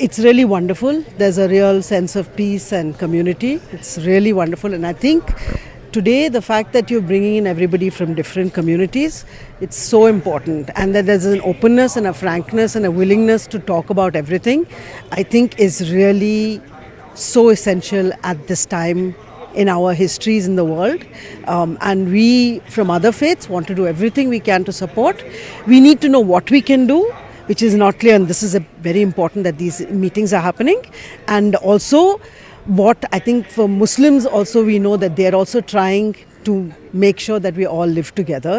it's really wonderful. There's a real sense of peace and community. It's really wonderful, and I think today the fact that you're bringing in everybody from different communities, it's so important, and that there's an openness and a frankness and a willingness to talk about everything, I think is really so essential at this time in our histories in the world, and we from other faiths want to do everything we can to support. We need to know what we can do, which is not clear, and this is very important that these meetings are happening. And also what I think for Muslims also, we know that they are also trying to make sure that we all live together.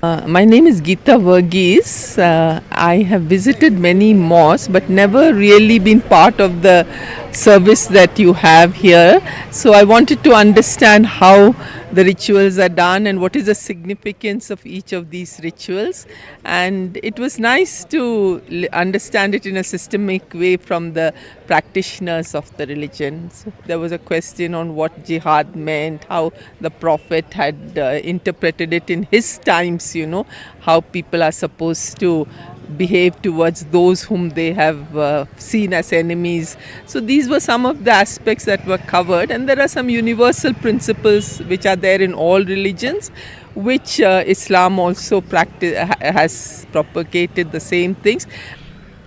My name is Geeta Verghese. I have visited many mosques but never really been part of the service that you have here. So I wanted to understand how the rituals are done and what is the significance of each of these rituals. And it was nice to understand it in a systemic way from the practitioners of the religion. So there was a question on what jihad meant, how the Prophet had interpreted it in his times, you know, how people are supposed to behave towards those whom they have seen as enemies. So these were some of the aspects that were covered, and there are some universal principles which are there in all religions, which Islam also has propagated the same things.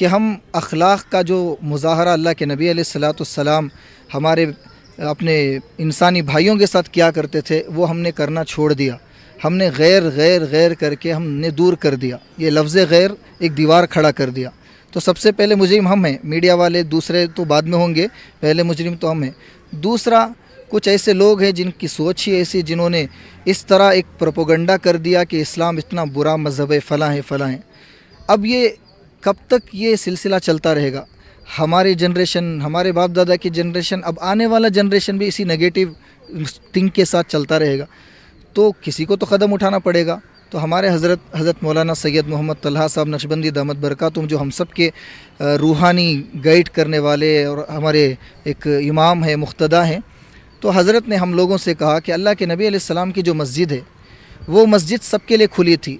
کہ ہم اخلاق کا جو مظاہرہ اللہ کے نبی علیہ الصلاۃ والسلام ہمارے اپنے انسانی بھائیوں کے ساتھ کیا کرتے تھے وہ ہم نے کرنا چھوڑ دیا. ہم نے غیر غیر غیر کر کے ہم نے دور کر دیا. یہ لفظ غیر ایک دیوار کھڑا کر دیا. تو سب سے پہلے مجرم ہم ہیں, میڈیا والے دوسرے تو بعد میں ہوں گے, پہلے مجرم تو ہم ہیں. دوسرا, کچھ ایسے لوگ ہیں جن کی سوچ ہی ایسی, جنہوں نے اس طرح ایک پروپیگنڈا کر دیا کہ اسلام اتنا برا مذہب ہے, فلاں ہے فلاں ہے. اب یہ کب تک یہ سلسلہ چلتا رہے گا؟ ہماری جنریشن, ہمارے باپ دادا کی جنریشن, اب آنے والا جنریشن بھی اسی نگیٹو تھنک کے ساتھ چلتا رہے گا. تو کسی کو تو قدم اٹھانا پڑے گا. تو ہمارے حضرت مولانا سید محمد طلحہ صاحب نقشبندی دامت برکاتہم, جو ہم سب کے روحانی گائیڈ کرنے والے اور ہمارے ایک امام ہیں, مقتدا ہیں, تو حضرت نے ہم لوگوں سے کہا کہ اللہ کے نبی علیہ السلام کی جو مسجد ہے وہ مسجد سب کے لیے کھلی تھی,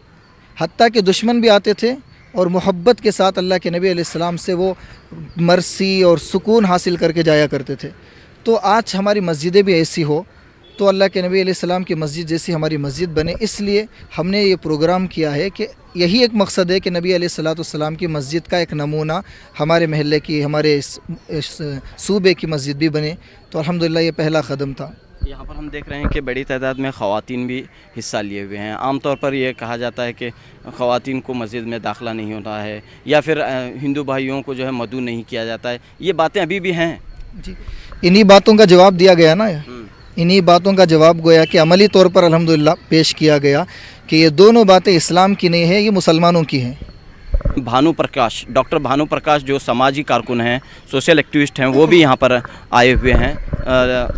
حتیٰ کہ دشمن بھی آتے تھے اور محبت کے ساتھ اللہ کے نبی علیہ السلام سے وہ مرسی اور سکون حاصل کر کے جایا کرتے تھے. تو آج ہماری مسجدیں بھی ایسی ہو تو اللہ کے نبی علیہ السلام کی مسجد جیسی ہماری مسجد بنے. اس لیے ہم نے یہ پروگرام کیا ہے کہ یہی ایک مقصد ہے کہ نبی علیہ الصلاۃ والسلام کی مسجد کا ایک نمونہ ہمارے محلے کی, ہمارے اس صوبے کی مسجد بھی بنے. تو الحمدللہ یہ پہلا قدم تھا. یہاں پر ہم دیکھ رہے ہیں کہ بڑی تعداد میں خواتین بھی حصہ لیے ہوئے ہیں. عام طور پر یہ کہا جاتا ہے کہ خواتین کو مسجد میں داخلہ نہیں ہوتا ہے, یا پھر ہندو بھائیوں کو جو ہے مدعو نہیں کیا جاتا ہے. یہ باتیں ابھی بھی ہیں. جی, انہی باتوں کا جواب دیا گیا نا, انہی باتوں کا جواب گویا کہ عملی طور پر الحمدللہ پیش کیا گیا کہ یہ دونوں باتیں اسلام کی نہیں ہیں, یہ مسلمانوں کی ہیں. بھانو پرکاش, ڈاکٹر بھانو پرکاش جو سماجی کارکن ہیں, سوشل ایکٹیوسٹ ہیں, وہ بھی یہاں پر آئے ہوئے ہیں.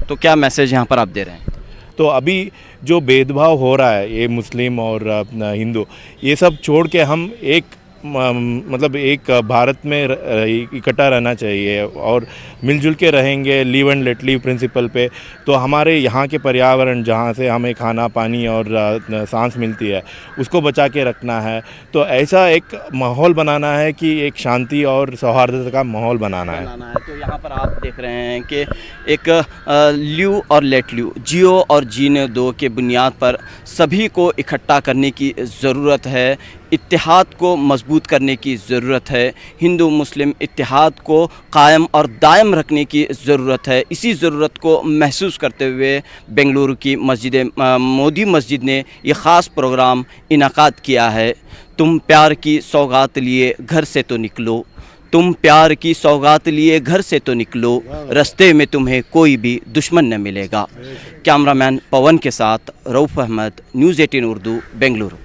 تو کیا میسیج یہاں پر آپ دے رہے ہیں؟ تو ابھی جو بھید بھاؤ ہو رہا ہے, یہ مسلم اور ہندو, یہ سب چھوڑ کے ہم ایک مطلب ایک بھارت میں اکٹھا رہنا چاہیے اور مل جل کے رہیں گے لیو اینڈ لیٹ لیو پرنسپل پہ. تو ہمارے یہاں کے پریاورن جہاں سے ہمیں کھانا پانی اور سانس ملتی ہے اس کو بچا کے رکھنا ہے. تو ایسا ایک ماحول بنانا ہے کہ ایک شانتی اور سوہاردتا کا ماحول بنانا ہے. تو یہاں پر آپ دیکھ رہے ہیں کہ ایک لیو اور لیٹ لیو, جیو اور جینے دو کے بنیاد پر سبھی کو اکٹھا کرنے کی ضرورت ہے, اتحاد کو مضبوط کرنے کی ضرورت ہے, ہندو مسلم اتحاد کو قائم اور دائم رکھنے کی ضرورت ہے. اسی ضرورت کو محسوس کرتے ہوئے بنگلورو کی مسجد مودی مسجد نے یہ خاص پروگرام انعقاد کیا ہے. تم پیار کی سوغات لیے گھر سے تو نکلو, تم پیار کی سوغات لیے گھر سے تو نکلو, رستے میں تمہیں کوئی بھی دشمن نہ ملے گا. کیمرہ مین پون کے ساتھ رؤف احمد, نیوز 18 اردو, بنگلورو.